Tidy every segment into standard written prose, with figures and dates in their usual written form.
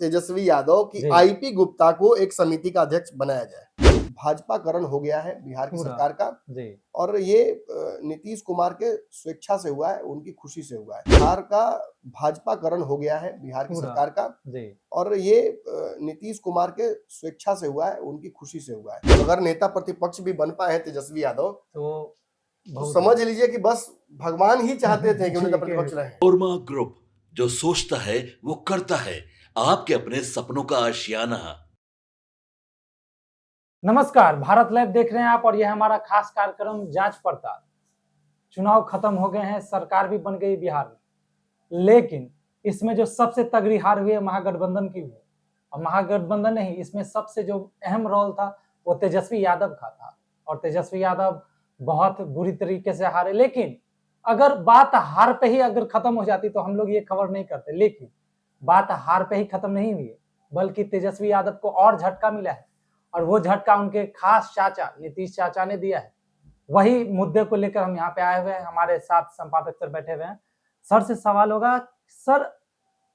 तेजस्वी यादव की जी। आईपी गुप्ता को एक समिति का अध्यक्ष बनाया जाए। भाजपाकरण हो गया है बिहार की पूरा। सरकार का, जी। और ये नीतीश कुमार के स्वेच्छा से हुआ है, उनकी खुशी से हुआ है। बिहार का भाजपाकरण हो गया है बिहार की पूरा। सरकार का, जी। और ये नीतीश कुमार के स्वेच्छा से हुआ है, उनकी खुशी से हुआ है। अगर नेता प्रतिपक्ष भी बन पाए हैं तेजस्वी यादव, तो बहुत समझ लीजिए कि बस भगवान ही चाहते थे कि वो नेता ठीक है। प्रतिपक्ष रहे। ओरमा ग्रुप, जो सोचता है वो करता है। आपके अपने सपनों का आशियाना। नमस्कार, भारत लाइव देख रहे हैं आप और यह हमारा खास कार्यक्रम जांच पड़ताल। चुनाव खत्म हो गए हैं, सरकार भी बन गई बिहार में, लेकिन इसमें जो सबसे तगड़ी हार हुई है महागठबंधन की हुई। और महागठबंधन नहीं, इसमें सबसे जो अहम रोल था वो तेजस्वी यादव का था, और तेजस्वी यादव बहुत बुरी तरीके से हारे। लेकिन अगर बात हार पे ही अगर खत्म हो जाती तो हम लोग ये खबर नहीं करते, लेकिन बात हार पे ही खत्म नहीं हुई है, बल्कि तेजस्वी यादव को और झटका मिला है, और वो झटका उनके खास चाचा नीतीश चाचा ने दिया है। वही मुद्दे को लेकर हम यहाँ पे आए हुए हैं। हमारे साथ संपादक सर बैठे हुए हैं। सर से सवाल होगा, सर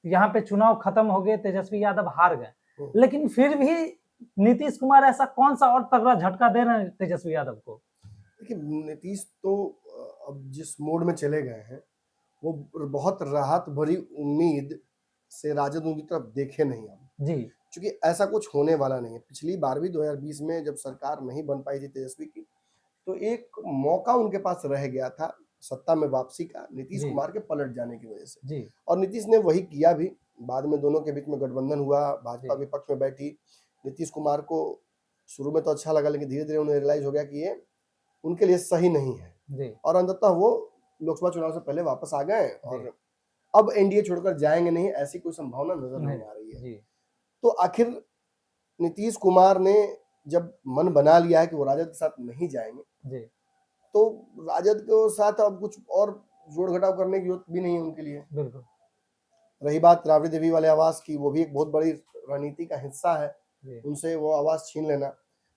यहाँ पे चुनाव खत्म हो गए, तेजस्वी यादव हार गए, लेकिन फिर भी नीतीश कुमार ऐसा कौन सा और तगड़ा झटका दे रहे हैं तेजस्वी यादव को? देखिए, नीतीश तो अब जिस मोड में चले गए हैं, वो बहुत राहत भरी उम्मीद से राजद उनकी तरफ देखे नहीं हम जी। क्योंकि ऐसा कुछ होने वाला नहीं है। पिछली बार भी 2020 में जब सरकार नहीं बन पाई थी तेजस्वी की, तो एक मौका उनके पास रह गया था सत्ता में वापसी का, नीतीश कुमार के पलट जाने की वजह से। जी। और नीतीश ने वही किया भी। बाद में दोनों के बीच में गठबंधन हुआ, भाजपा विपक्ष में बैठी। नीतीश कुमार को शुरू में तो अच्छा लगा, लेकिन धीरे धीरे उन्हें रियलाइज हो गया कि ये उनके लिए सही नहीं है, जी। और अंततः वो लोकसभा चुनाव से पहले वापस आ गए, और अब एनडीए छोड़कर जाएंगे नहीं, ऐसी कोई संभावना नजर नहीं आ रही है। जी। तो आखिर नीतीश कुमार ने जब मन बना लिया है कि वो राजद के साथ नहीं जाएंगे, जी। तो राजद के साथ अब कुछ और जोड़ घटाव करने की जरूरत भी नहीं है उनके लिए। बिल्कुल। रही बात राबड़ी देवी वाले आवास की, वो भी एक बहुत बड़ी रणनीति का हिस्सा है, उनसे वो आवास छीन लेना।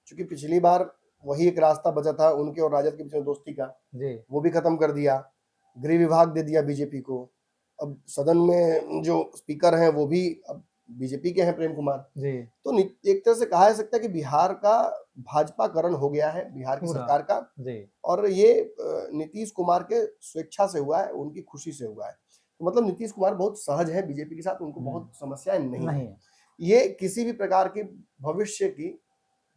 क्योंकि पिछली बार वही एक रास्ता बचा था उनके और राजद के बीच में दोस्ती का, वो भी खत्म कर दिया। गृह विभाग दे दिया बीजेपी को। अब सदन में जो स्पीकर हैं वो भी अब बीजेपी के हैं, प्रेम कुमार जी। तो एक तरह से कहा जा सकता है कि बिहार का भाजपाकरण हो गया है बिहार की सरकार का जी। और ये नीतीश कुमार के स्वेच्छा से हुआ है, उनकी खुशी से हुआ है। तो मतलब नीतीश कुमार बहुत सहज है बीजेपी के साथ, उनको बहुत समस्याएं नहीं है। ये किसी भी प्रकार की भविष्य की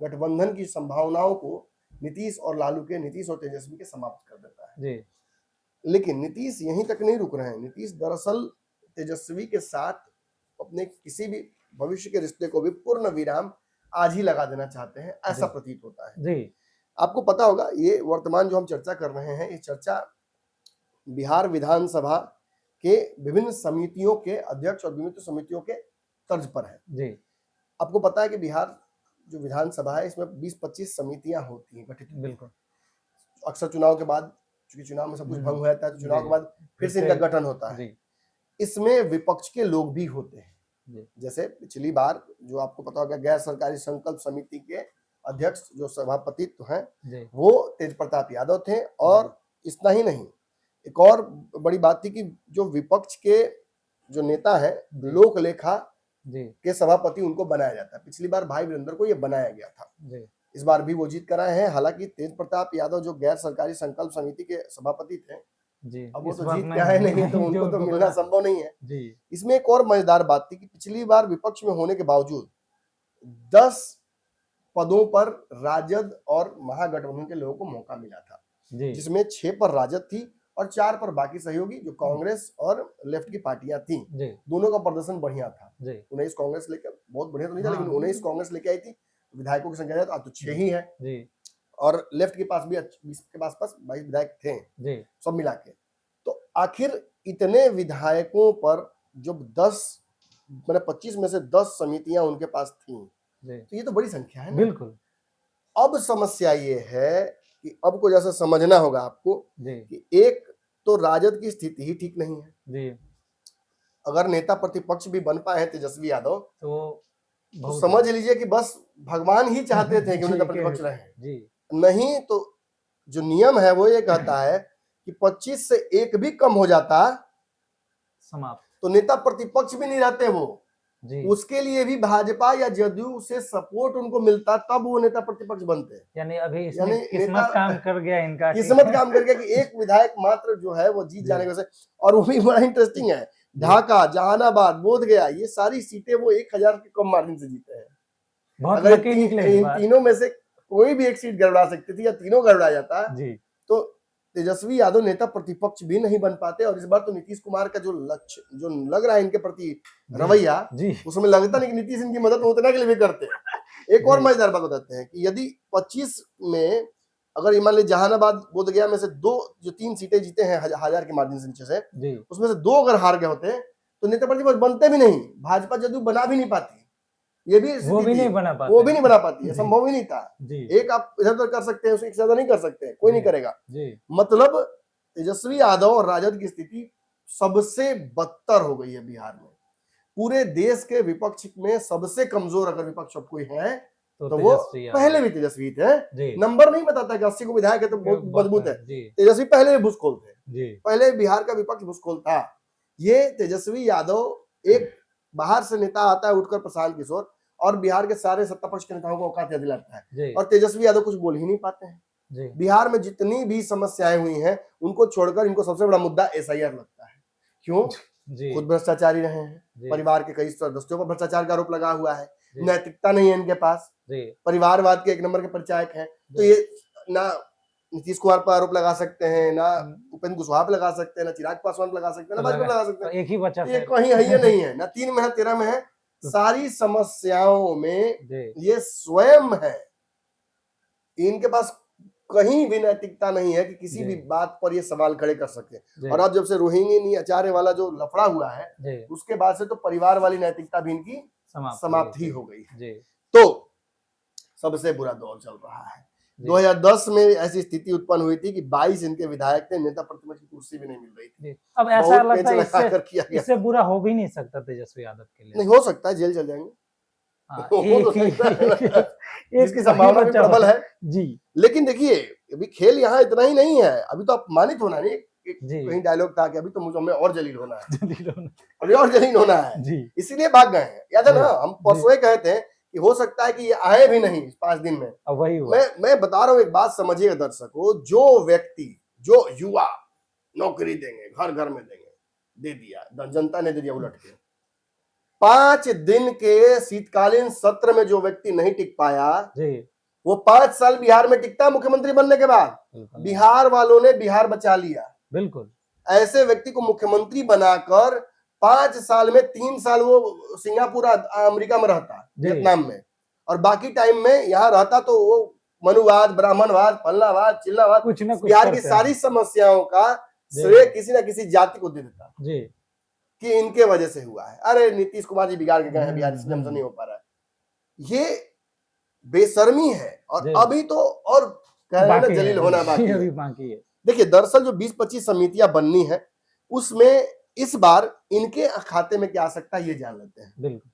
गठबंधन की संभावनाओं को नीतीश और लालू के, नीतीश और तेजस्वी के समाप्त कर देता है जी। लेकिन नीतीश यहीं तक नहीं रुक रहे हैं। नीतीश दरअसल तेजस्वी के साथ अपने किसी भी भविष्य के रिश्ते को भी पूर्ण विराम आज ही लगा देना चाहते हैं, ऐसा प्रतीत होता है जी। आपको पता होगा, ये वर्तमान जो हम चर्चा कर रहे हैं, ये चर्चा बिहार विधानसभा के विभिन्न समितियों के अध्यक्ष और विभिन्न समितियों के तर्ज पर है जी। आपको पता है कि बिहार जो विधानसभा है, इसमें 20-25 समितियां होती हैं गठित। बिल्कुल। अक्सर चुनाव के बाद, चूंकि चुनाव में सब कुछ भंग हो जाता है, तो चुनाव के बाद फिर से इनका गठन होता है। इसमें विपक्ष के लोग भी होते हैं। जैसे पिछली बार जो आपको पता होगा, गैर सरकारी संकल्प समिति के अध्यक्ष जो सभापतित्व हैं, वो तेज प्रताप यादव थे। और इतना ही नहीं, एक और बड़ी बात थी कि जो विपक्ष के जो नेता है, लोक लेखा के सभापति उनको बनाया जाता है। पिछली बार भाई वीरेंद्र को ये बनाया गया था, इस बार भी वो जीत कर आए हैं। हालांकि तेज प्रताप यादव जो गैर सरकारी संकल्प समिति के सभापति थे जी, अब वो तो जीत के आए नहीं है, तो उनको तो मिलना संभव नहीं है जी। इसमें एक और मजेदार बात थी कि पिछली बार विपक्ष में होने के बावजूद 10 पदों पर राजद और महागठबंधन के लोगों को मौका मिला था, जिसमें 6 पर राजद थी और 4 पर बाकी सहयोगी जो कांग्रेस और लेफ्ट की पार्टियां थी। दोनों का प्रदर्शन बढ़िया था। 19 कांग्रेस लेकर, बहुत बढ़िया तो नहीं था, लेकिन 19 कांग्रेस लेके आई थी। विधायकों की संख्या तो 6 ही है जी। और लेफ्ट के पास भी 20 के पास 22 विधायक थे जी, सब मिला के। तो आखिर इतने विधायकों पर जब 25 में से 10 समितियां उनके पास थी, तो ये तो बड़ी संख्या है ना। बिल्कुल। अब समस्या ये है कि अब को जैसा समझना होगा आपको कि एक तो राजद की स्थिति ही ठीक नहीं है जी। अगर नेता प्रतिपक्ष भी बन पाए हैं तेजस्वी यादव, तो समझ लीजिए कि बस भगवान ही चाहते थे कि नेता प्रतिपक्ष रहे। नहीं तो जो नियम है वो ये कहता है कि 25 से 1 भी कम हो जाता समाप्त, तो नेता प्रतिपक्ष भी नहीं रहते वो, जी। उसके लिए भी भाजपा या जदयू से सपोर्ट उनको मिलता, तब वो नेता प्रतिपक्ष बनते हैं। यानी अभी इसमें यानी किस्मत नेता काम कर गया इनका कि- किस्मत काम करके कि एक विधायक मात्र जो है वो जीत जी। जाने की वजह से। और वो भी बड़ा इंटरेस्टिंग है, ढाका, जहानाबाद, बोधगया, ये सारी सीटें वो 1000 के कम मार्जिन से जीते हैं। बहुत अगर लकी निकले इस इन बार। तीनों में से कोई भी एक सीट गड़बड़ा सकती थी या तीनों गड़बड़ा जाता, जी। तो तेजस्वी यादव नेता प्रतिपक्ष भी नहीं बन पाते। और इस बार तो नीतीश कुमार का जो लक्ष्य, जो लग रहा है इनके प्रति रवैया, जी। उसमें लगता नहीं कि नीतीश इनकी मदद उतना के लिए भी करते हैं। एक और जी। मजेदार बात बताते हैं कि यदि 25 में अगर मान लीजिए जहानाबाद, बोधगया में से दो जो 3 सीटें जीते हैं 1000 के मार्जिन से नीचे से, जी। उसमें से 2 अगर हार गए होते तो नेता प्रतिपक्ष बनते भी नहीं, भाजपा जदयू बना भी नहीं पाती। ये भी वो भी स्थिति नहीं थी। बना पाते वो भी नहीं बना पाती है, जी। संभव ही नहीं था। जी। एक आप इधर उधर कर सकते हैं, उससे ज्यादा नहीं कर सकते, कोई नहीं जी। करेगा। जी। मतलब तेजस्वी यादव और राजद की स्थिति सबसे बदतर हो गई है बिहार में। पूरे देश के विपक्ष में सबसे कमजोर अगर विपक्ष अब कोई है तो वो तेजस्वी यादव। पहले भी तेजस्वी थे। जी। नंबर नहीं बताता कि 80 को विधायक है तो बहुत मजबूत है। जी। तेजस्वी पहले भी भूसखोल थे, जी। पहले बिहार का विपक्ष भूसखोल था। ये तेजस्वी यादव एक बाहर से नेता आता है उठकर, प्रशांत किशोर, और बिहार के सारे सत्ता पक्ष के नेताओं को औकात याद दिलाता है। जी। और तेजस्वी यादव कुछ बोल ही नहीं पाते हैं। जी। बिहार में जितनी भी समस्याएं हुई हैं उनको छोड़कर इनको सबसे बड़ा मुद्दा एसआईआर लगता है। क्यों? जी। खुद भ्रष्टाचारी रहे हैं, जी। परिवार के कई सदस्यों पर भ्रष्टाचार का आरोप लगा हुआ है, जी। नैतिकता नहीं है इनके पास, जी। परिवारवाद के 1 नंबर के परिचायक हैं। तो ये ना नीतीश कुमार पर आरोप लगा सकते हैं, ना उपेंद्र कुशवाहा पे लगा सकते हैं, ना चिराग पासवान पे लगा सकते हैं, ना भाजपा पे लगा सकते हैं। एक ही बच्चा ये कहीं है, ये नहीं है, ना 3 में है, 13 में है। सारी समस्याओं में जी। ये स्वयं है। इनके पास कहीं भी नैतिकता नहीं है कि किसी भी बात पर ये सवाल खड़े कर सके। और अब जब से रोहिंग्या आचार्य वाला जो लफड़ा हुआ है, उसके बाद से तो परिवार वाली नैतिकता भी इनकी समाप्त ही हो गई है। तो सबसे बुरा दौर चल रहा है। 2010 में ऐसी स्थिति उत्पन्न हुई थी कि 22 इनके विधायक थे, नेता प्रतिपक्ष की कुर्सी भी नहीं मिल रही थी। अब ऐसा लगता है इससे इससे बुरा हो भी नहीं सकता तेजस्वी यादव के लिए। नहीं हो सकता है, जेल चल जाएंगे। इसकी संभावना भी प्रबल है जी। लेकिन देखिए अभी खेल यहाँ इतना ही नहीं है, अभी तो अपमानित होना नहीं। कहीं डायलॉग था कि अभी तो मुझे हमें और जलील होना है, अभी और जलील होना है जी। इसीलिए भाग गए हैं। याद है ना, हम परसों कहते हैं कि हो सकता है कि ये आए भी नहीं 5 दिन में। वही मैं बता रहा हूँ, एक बात समझिएगा दर्शकों, जो व्यक्ति, जो युवा नौकरी देंगे, घर घर में देंगे, दे दिया, जनता ने दे दिया उलट के। 5 दिन के शीतकालीन सत्र में जो व्यक्ति नहीं टिक पाया जी, वो 5 साल बिहार में टिकता मुख्यमंत्री बनने के बाद। बिहार वालों ने बिहार बचा लिया। बिल्कुल ऐसे व्यक्ति को मुख्यमंत्री बनाकर 5 साल में 3 साल वो सिंगापुर अमेरिका में रहता, वियतनाम में, और बाकी टाइम में यहाँ रहता तो वो मनुवाद, ब्राह्मणवाद, फलनावाद, चिल्लावाद, कुछ न कुछ बिहार की सारी समस्याओं का श्रेय किसी न किसी जाति को दे देता जी, कि इनके वजह से हुआ है। अरे नीतीश कुमार जी बिगाड़ के गए हैं बिहार, इसलिए हमसे नहीं हो पा रहा है। ये बेशर्मी है। और अभी तो और कह रहे हैं ना जलील होना बाकी है। देखिए दरअसल जो 20-25 समितियां बननी है उसमें इस बार इनके खाते में क्या आ सकता है ये जान लेते हैं। बिल्कुल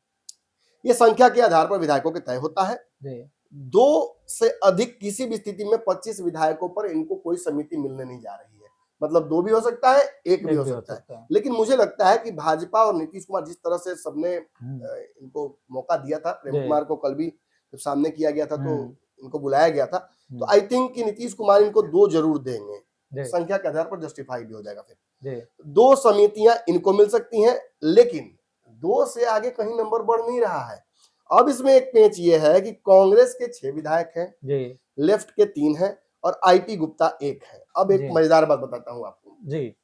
ये संख्या के आधार पर विधायकों के तय होता है। 2 से अधिक किसी भी स्थिति में 25 विधायकों पर इनको कोई समिति मिलने नहीं जा रही है। मतलब 2 भी हो सकता है, 1 भी हो सकता है। लेकिन मुझे लगता है कि भाजपा और नीतीश कुमार जिस तरह से सबने इनको मौका दिया था, प्रेम कुमार को कल भी जब सामने किया गया था तो इनको बुलाया गया था, तो आई थिंक कि नीतीश कुमार इनको 2 जरूर देंगे। संख्या के आधार पर जस्टिफाई भी हो जाएगा। फिर 2 समितियां इनको मिल सकती हैं, लेकिन 2 से आगे कहीं नंबर बढ़ नहीं रहा है। अब इसमें एक पेच ये है कि कांग्रेस के 6 विधायक हैं, लेफ्ट के 3 हैं और आईपी गुप्ता 1 है। अब एक मजेदार बात बताता हूं आपको जी।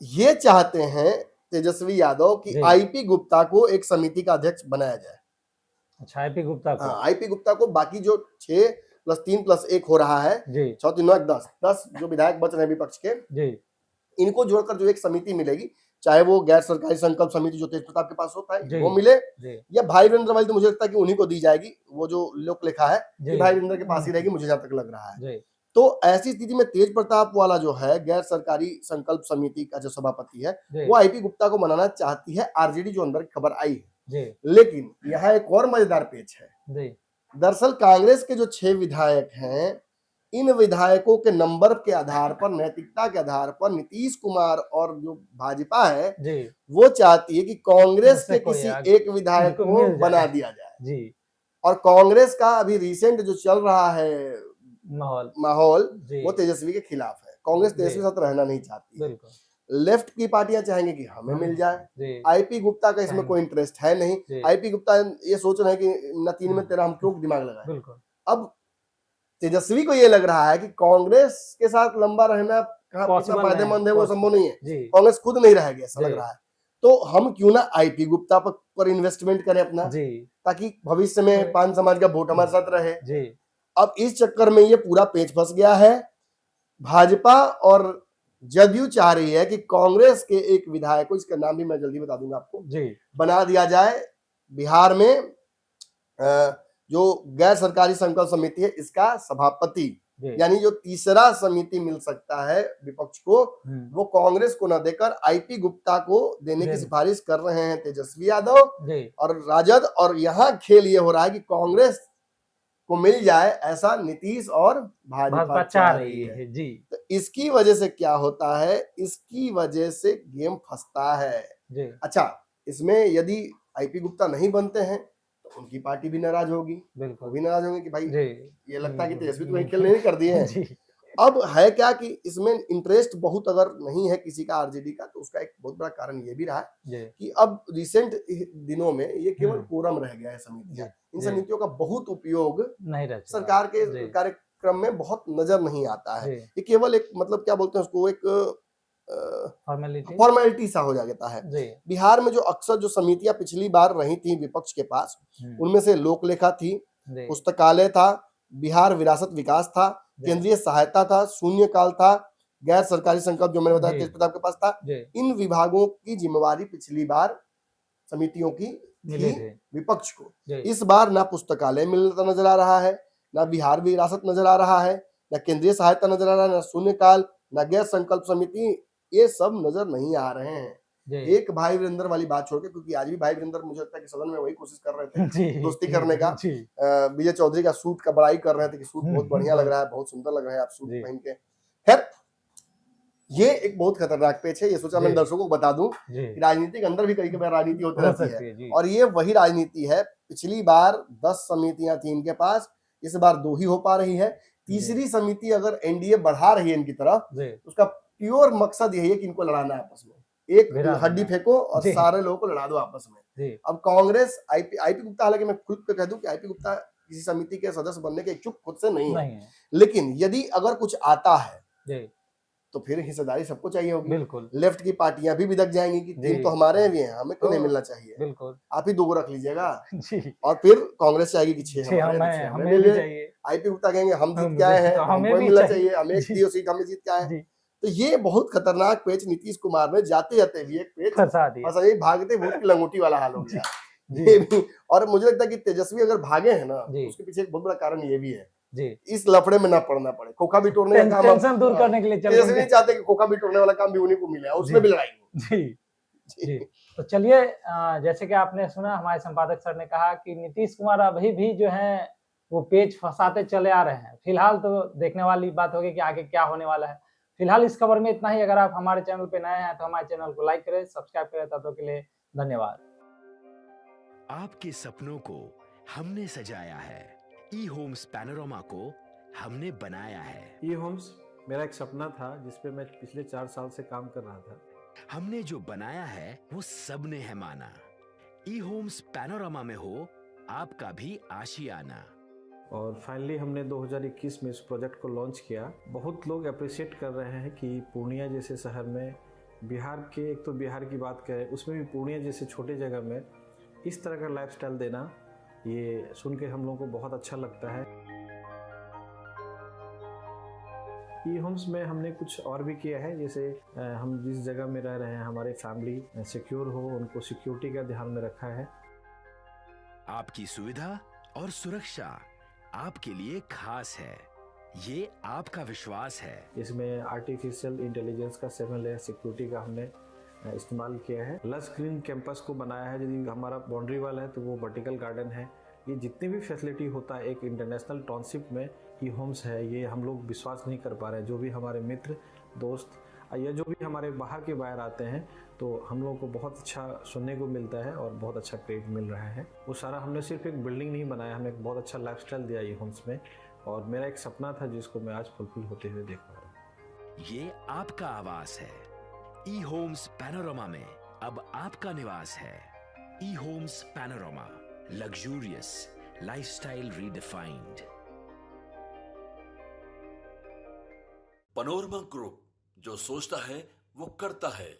ये चाहते हैं तेजस्वी यादव कि आईपी गुप्ता को एक समिति का अध्यक्ष बनाया जाए। अच्छा, आईपी गुप्ता को? हाँ, आईपी गुप्ता को। बाकी जो 6 + 3 + 1 हो रहा है, 6 3 9 10 जो विधायक बच रहे हैं विपक्ष के जी, इनको जोड़कर जो एक समिति मिलेगी, चाहे वो गैर सरकारी संकल्प समिति जो तेज प्रताप के पास होता है वो मिले, या भाई वीरेंद्र वाली तो मुझे लगता है कि उन्हीं को दी जाएगी। वो जो लोक लेखा है भाई वीरेंद्र के पास ही रहेगी, मुझे जहां तक लग रहा है। तो ऐसी स्थिति में तेज प्रताप वाला जो है गैर सरकारी संकल्प समिति का जो सभापति है, वो आईपी गुप्ता को बनाना चाहती है आरजेडी, जो अंदर खबर आई है। लेकिन यहाँ एक और मजेदार पेच है। दरअसल कांग्रेस के जो 6 विधायक हैं इन विधायकों के नंबर के आधार पर, नैतिकता के आधार पर नीतीश कुमार और जो भाजपा है जी वो चाहती है कि कांग्रेस इससे के कोई किसी आगे एक विधायक इनको को मिल जाए। बना दिया जाए। जी और कांग्रेस का अभी रिसेंट जो चल रहा है माहौल जी वो तेजस्वी के खिलाफ है। कांग्रेस जी। तेजस्वी के साथ रहना नहीं चाहती है। बिल्कुल लेफ्ट की पार्टियां चाहेंगी कि हमें मिल जाए। जी आईपी गुप्ता का इसमें चाहेंगे। कोई इंटरेस्ट है नहीं। जी आईपी गुप्ता ये सोच रहे हैं कि न 3 में तेरा हम क्यों दिमाग लगाएं। बिल्कुल अब तेजस्वी को ये लग रहा है कि कांग्रेस के साथ लंबा रहना कितना Possible फायदेमंद है नहीं, वो संभव नहीं है। जी कांग्रेस खुद नहीं रहेगी ऐसा लग जी। रहा है। तो हम क्यों ना आईपी गुप्ता पर इन्वेस्टमेंट करें अपना, जी ताकि भविष्य में पान समाज का वोट हमारे साथ रहे। जी अब इस चक्कर में ये पूरा पेच फंस गया है। भाजपा और जदयू चाह रही है कि कांग्रेस के एक विधायक को, इसका नाम भी मैं जल्दी बता दूंगा आपको, जी बना दिया जाए बिहार में जो गैर सरकारी संकल्प समिति है इसका सभापति। जी यानी जो तीसरा समिति मिल सकता है विपक्ष को, वो कांग्रेस को न देकर आईपी गुप्ता को देने की सिफारिश कर रहे हैं तेजस्वी यादव जी और राजद। और यहाँ खेल ये हो रहा है कि कांग्रेस को मिल जाए ऐसा नीतीश और भाजपा चाह रही है। जी। तो इसकी वजह से क्या होता है, इसकी वजह से गेम फंसता है जी अच्छा, इसमें यदि आईपी गुप्ता नहीं बनते हैं तो उनकी पार्टी भी नाराज होगी, वो बिल्कुल भी नाराज होंगे कि भाई जी ये लगता है कि तेजस्वी तो वही खेल नहीं कर दिए हैं। जी अब है क्या कि इसमें इंटरेस्ट बहुत अगर नहीं है किसी का आरजेडी का, तो उसका एक बहुत बड़ा कारण ये भी रहा है जी कि अब रिसेंट दिनों में ये केवल कोरम रह गया है समितियां। इन समितियों का बहुत उपयोग नहीं रह चुका। सरकार के जी कार्यक्रम में बहुत नजर नहीं आता है। जी ये केवल एक मतलब क्या बोलते हैं उसको, एक फॉर्मेलिटी सा हो जाता है। जी बिहार में जो अक्सर जो समितियां पिछली बार रही थी विपक्ष के पास, उनमें से लोक लेखा थी, जी पुस्तकालय था, बिहार विरासत विकास था, केंद्रीय सहायता था, शून्यकाल था, गैर सरकारी संकल्प जो मैंने बताया जी। तेज प्रताप के पास था। जी इन विभागों की जिम्मेवारी पिछली बार समितियों की मिले थी थे। विपक्ष को। जी इस बार ना पुस्तकालय मिलता नजर आ रहा है, ना बिहार विरासत नजर आ रहा है, ना केंद्रीय सहायता नजर आ रहा है, ना शून्यकाल, ना गैर संकल्प समिति, ये सब नजर नहीं आ रहे हैं। जी एक भाई वीरेंद्र वाली बात छोड़ के, क्योंकि आज भी भाई वीरेंद्र मुझे लगता है कि सदन में वही कोशिश कर रहे थे जी दोस्ती करने का। जी विजय चौधरी का सूट का बड़ाई कर रहे थे कि सूट बहुत बढ़िया लग रहा है, बहुत सुंदर लग रहा है आप सूट जी। पहन के। खैर ये एक बहुत खतरनाक पेच है, ये सोचा मैं जी। दर्शकों को बता दूं जी कि राजनीति के अंदर भी कई बार राजनीति होती हो रहती सकती है। जी है। और ये वही राजनीति है, पिछली बार 10 समितियां थी इनके पास, इस बार 2 ही हो पा रही है। तीसरी समिति अगर एनडीए बढ़ा रही है इनकी तरफ, जी उसका प्योर मकसद यही है कि इनको लड़ाना है आपस में, एक भिड़ा हड्डी देना। फेंको और जी। सारे लोगों को लड़ा दो आपस में। जी अब कांग्रेस आईपी गुप्ता, हालांकि मैं खुद कह दूं कि आईपी गुप्ता किसी समिति के सदस्य बनने के इच्छुक खुद से नहीं है, नहीं है। लेकिन यदि अगर कुछ आता है जी तो फिर हिस्सेदारी सबको चाहिए होगी। बिल्कुल लेफ्ट की पार्टियां भी बिदक जाएंगी कि जी। टीम तो हमारे भी हैं, हमें क्यों नहीं तो मिलना चाहिए, बिल्कुल आप ही 2 रख लीजिएगा। जी और फिर कांग्रेस चाहेगी कि 6 जी हमारे हैं, तो 6 हमें हमें भी मिले। चाहिए। आईपी गुप्ता कहेंगे हम जीत हम के आए भी- हैं, तो हमें हमको भी मिलना चाहिए। चाहिए, हमें एक जी। दी सीट हमें जीत के आए हैं। जी तो ये बहुत खतरनाक पेच नीतीश कुमार ने जाते जाते भी एक पेच फंसा दिया। फंसा, भागते भूत की लंगोटी वाला हाल हो गया जी ये भी। और मुझे लगता है कि तेजस्वी अगर भागे हैं ना, जी। तो उसके पीछे एक बहुत बड़ा कारण ये भी है, जी इस लफड़े में ना पड़ना पड़े। खोखा भी तोड़ने का काम टेंशन दूर करने के लिए चल तेजस्वी रहे नहीं चाहते कि खोखा भी तोड़ने वाला काम भी उन्हीं को मिले और उसमें भी लड़ाई हो। जी जी तो चलिए जैसे कि आपने सुना हमारे संपादक सर ने कहा कि नीतीश कुमार अभी भी जो है वो पेच फंसाते चले आ रहे हैं। फिलहाल तो देखने वाली बात होगी कि आगे क्या होने वाला है। फिलहाल इस खबर में इतना ही। अगर आप हमारे चैनल पे नए हैं तो हमारे चैनल को लाइक करें, सब्सक्राइब करें। तब तक के लिए धन्यवाद। आपके सपनों को हमने सजाया है, ई होम्स पैनोरामा को हमने बनाया है। ई होम्स मेरा एक सपना था जिस पे मैं पिछले 4 साल से काम कर रहा था। हमने जो बनाया है वो सबने है माना। ई होम्स पैनोरामा में हो आपका भी आशियाना। और फाइनली हमने 2021 में इस प्रोजेक्ट को लॉन्च किया। बहुत लोग अप्रिशिएट कर रहे हैं कि पूर्णिया जैसे शहर में, बिहार के, एक तो बिहार की बात करें उसमें भी पूर्णिया जैसे छोटे जगह में इस तरह का लाइफस्टाइल देना, ये सुन के हम लोगों को बहुत अच्छा लगता है। ई होम्स में हमने कुछ और भी किया है, जैसे हम जिस जगह में रह रहे हैं हमारी फैमिली सिक्योर हो, उनको सिक्योरिटी का ध्यान में रखा है। आपकी सुविधा और सुरक्षा आपके लिए खास है, ये आपका विश्वास है। इसमें आर्टिफिशियल इंटेलिजेंस का 7 लेयर सिक्योरिटी का हमने इस्तेमाल किया है। लस ग्रीन कैंपस को बनाया है। यदि हमारा बाउंड्री वाल है तो वो वर्टिकल गार्डन है, ये जितनी भी फैसिलिटी होता है एक इंटरनेशनल टाउनशिप में ई होम्स है, ये हम लोग विश्वास नहीं कर पा रहे हैं। जो भी हमारे मित्र दोस्त या जो भी हमारे बाहर के बाहर आते हैं तो हम लोगों को बहुत अच्छा सुनने को मिलता है और बहुत अच्छा क्रेडिट मिल रहा है। वो सारा हमने सिर्फ एक बिल्डिंग नहीं बनाया, हमें एक बहुत अच्छा लाइफस्टाइल दिया ई होम्स में, और मेरा एक सपना था जिसको मैं आज फुलफिल होते हुए देख पा रहा हूँ। ये आपका आवास है। ई होम्स पैनोरमा में अब आपका निवास है। E Homes Panorama, luxurious lifestyle redefined. Panorama Group, जो सोचता है वो करता है।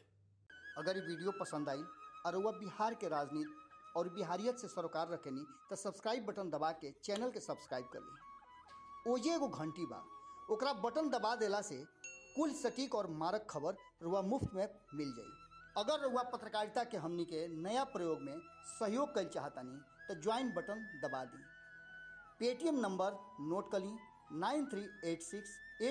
अगर ये वीडियो पसंद आई और वह बिहार के राजनीति और बिहारियत से सरोकार रखेनी तो सब्सक्राइब बटन दबा के चैनल के सब्सक्राइब कर ली। ओजे एगो घंटी बा, ओकरा बटन दबा देला से कुल सटीक और मारक खबर रुआ मुफ्त में मिल जाई। अगर रुआ पत्रकारिता के हमनी के नया प्रयोग में सहयोग कर चाहतानी तो ज्वाइन बटन दबा दी। पेटीएम नंबर नोट कर ली 9386